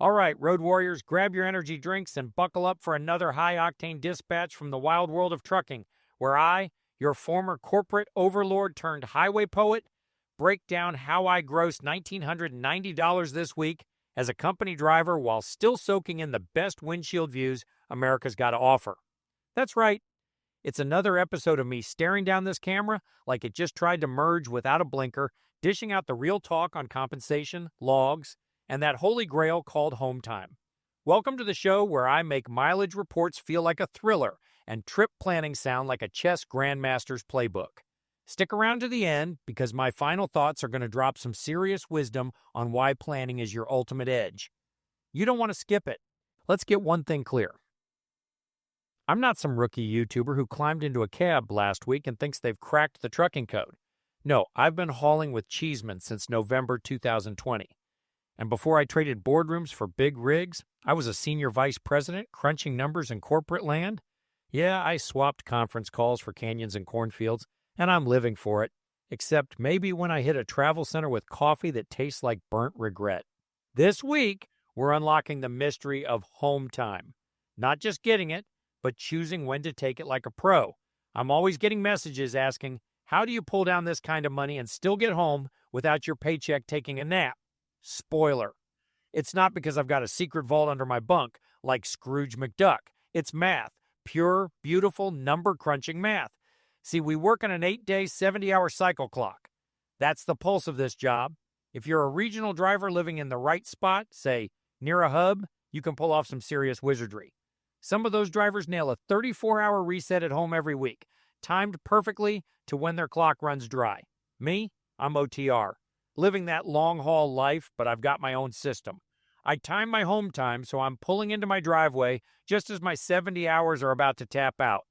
All right, road warriors, grab your energy drinks and buckle up for another high-octane dispatch from the wild world of trucking, where I, your former corporate overlord turned highway poet, break down how I grossed $1,990 this week as a company driver while still soaking in the best windshield views America's got to offer. That's right. It's another episode of me staring down this camera like it just tried to merge without a blinker, dishing out the real talk on compensation, logs, and that holy grail called home time. Welcome to the show where I make mileage reports feel like a thriller and trip planning sound like a chess grandmaster's playbook. Stick around to the end because my final thoughts are going to drop some serious wisdom on why planning is your ultimate edge. You don't want to skip it. Let's get one thing clear. I'm not some rookie YouTuber who climbed into a cab last week and thinks they've cracked the trucking code. No, I've been hauling with Cheeseman since November 2020. And before I traded boardrooms for big rigs, I was a senior vice president crunching numbers in corporate land. Yeah, I swapped conference calls for canyons and cornfields, and I'm living for it, except maybe when I hit a travel center with coffee that tastes like burnt regret. This week, we're unlocking the mystery of home time. Not just getting it, but choosing when to take it like a pro. I'm always getting messages asking, how do you pull down this kind of money and still get home without your paycheck taking a nap? Spoiler. It's not because I've got a secret vault under my bunk like Scrooge McDuck. It's math. Pure, beautiful, number-crunching math. See, we work on an 8-day, 70-hour cycle clock. That's the pulse of this job. If you're a regional driver living in the right spot, say, near a hub, you can pull off some serious wizardry. Some of those drivers nail a 34-hour reset at home every week, timed perfectly to when their clock runs dry. Me, I'm OTR. Living that long-haul life, but I've got my own system. I time my home time so I'm pulling into my driveway just as my 70 hours are about to tap out.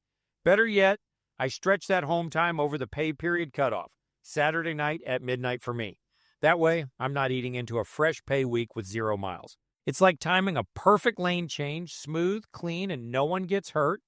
Better yet, I stretch that home time over the pay period cutoff, Saturday night at midnight for me. That way, I'm not eating into a fresh pay week with 0 miles. It's like timing a perfect lane change, smooth, clean, and no one gets hurt.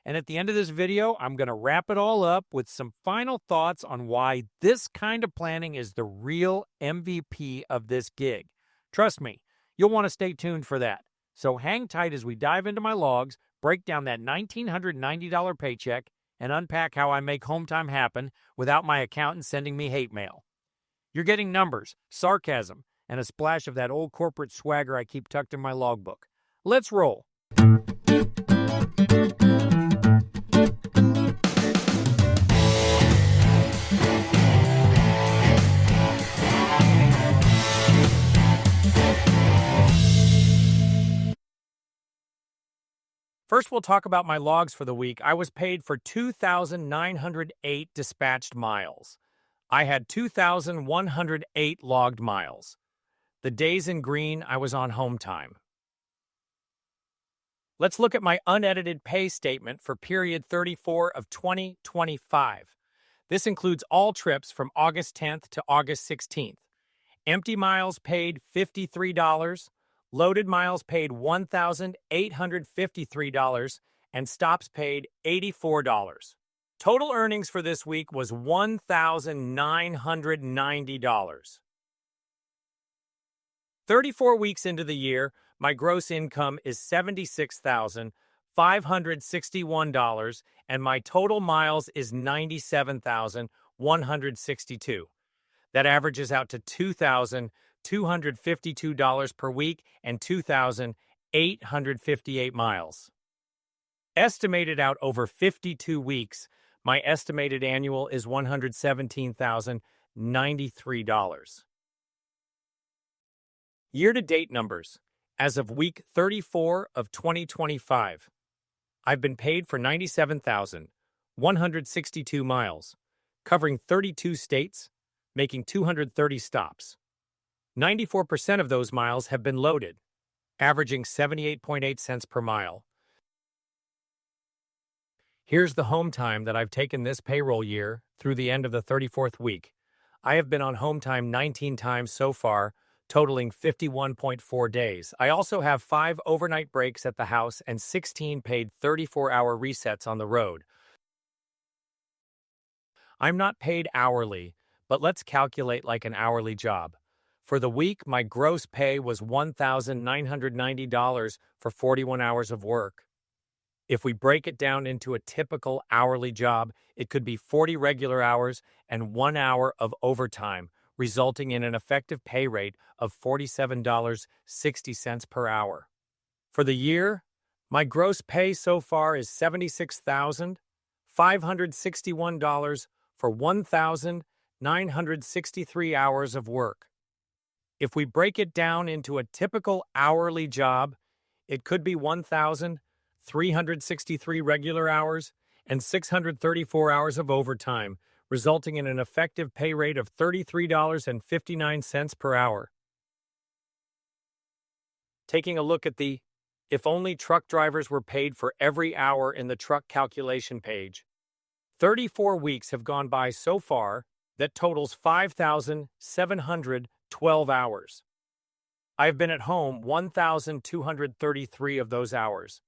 And at the end of this video, I'm going to wrap it all up with some final thoughts on why this kind of planning is the real MVP of this gig. Trust me, you'll want to stay tuned for that. So hang tight as we dive into my logs, break down that $1,990 paycheck, and unpack how I make home time happen without my accountant sending me hate mail. You're getting numbers, sarcasm, and a splash of that old corporate swagger I keep tucked in my logbook. Let's roll. First, we'll talk about my logs for the week. I was paid for 2,908 dispatched miles. I had 2,108 logged miles. The days in green, I was on home time. Let's look at my unedited pay statement for period 34 of 2025. This includes all trips from August 10th to August 16th. Empty miles paid $53, loaded miles paid $1,853, and stops paid $84. Total earnings for this week was $1,990. 34 weeks into the year, my gross income is $76,561, and my total miles is 97,162. That averages out to $2,252 per week and 2,858 miles. Estimated out over 52 weeks, my estimated annual is $117,093. Year-to-date numbers. As of week 34 of 2025, I've been paid for 97,162 miles, covering 32 states, making 230 stops. 94% of those miles have been loaded, averaging 78.8 cents per mile. Here's the home time that I've taken this payroll year through the end of the 34th week. I have been on home time 19 times so far, totaling 51.4 days. I also have 5 overnight breaks at the house and 16 paid 34-hour resets on the road. I'm not paid hourly, but let's calculate like an hourly job. For the week, my gross pay was $1,990 for 41 hours of work. If we break it down into a typical hourly job, it could be 40 regular hours and 1 hour of overtime, resulting in an effective pay rate of $47.60 per hour. For the year, my gross pay so far is $76,561 for 1,963 hours of work. If we break it down into a typical hourly job, it could be 1,363 regular hours and 634 hours of overtime, resulting in an effective pay rate of $33.59 per hour. Taking a look at the "If only truck drivers were paid for every hour" in the truck calculation page, 34 weeks have gone by so far. That totals 5,712 hours. I have been at home 1,233 of those hours.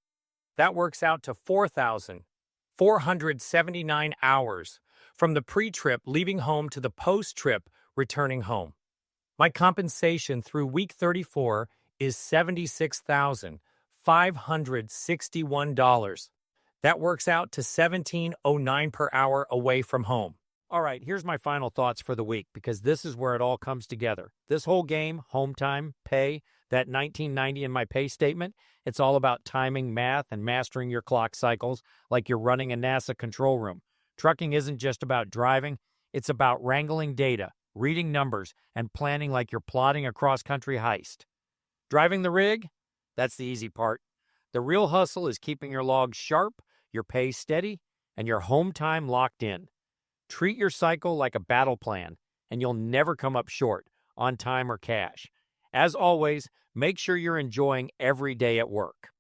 That works out to 4,479 hours from the pre-trip leaving home to the post-trip returning home. My compensation through week 34 is $76,561. That works out to $17.09 per hour away from home. All right, here's my final thoughts for the week, because this is where it all comes together. This whole game, home time, pay, that 1990 in my pay statement, it's all about timing, math, and mastering your clock cycles like you're running a NASA control room. Trucking isn't just about driving, it's about wrangling data, reading numbers, and planning like you're plotting a cross-country heist. Driving the rig? That's the easy part. The real hustle is keeping your logs sharp, your pay steady, and your home time locked in. Treat your cycle like a battle plan, and you'll never come up short, on time or cash. As always, make sure you're enjoying every day at work.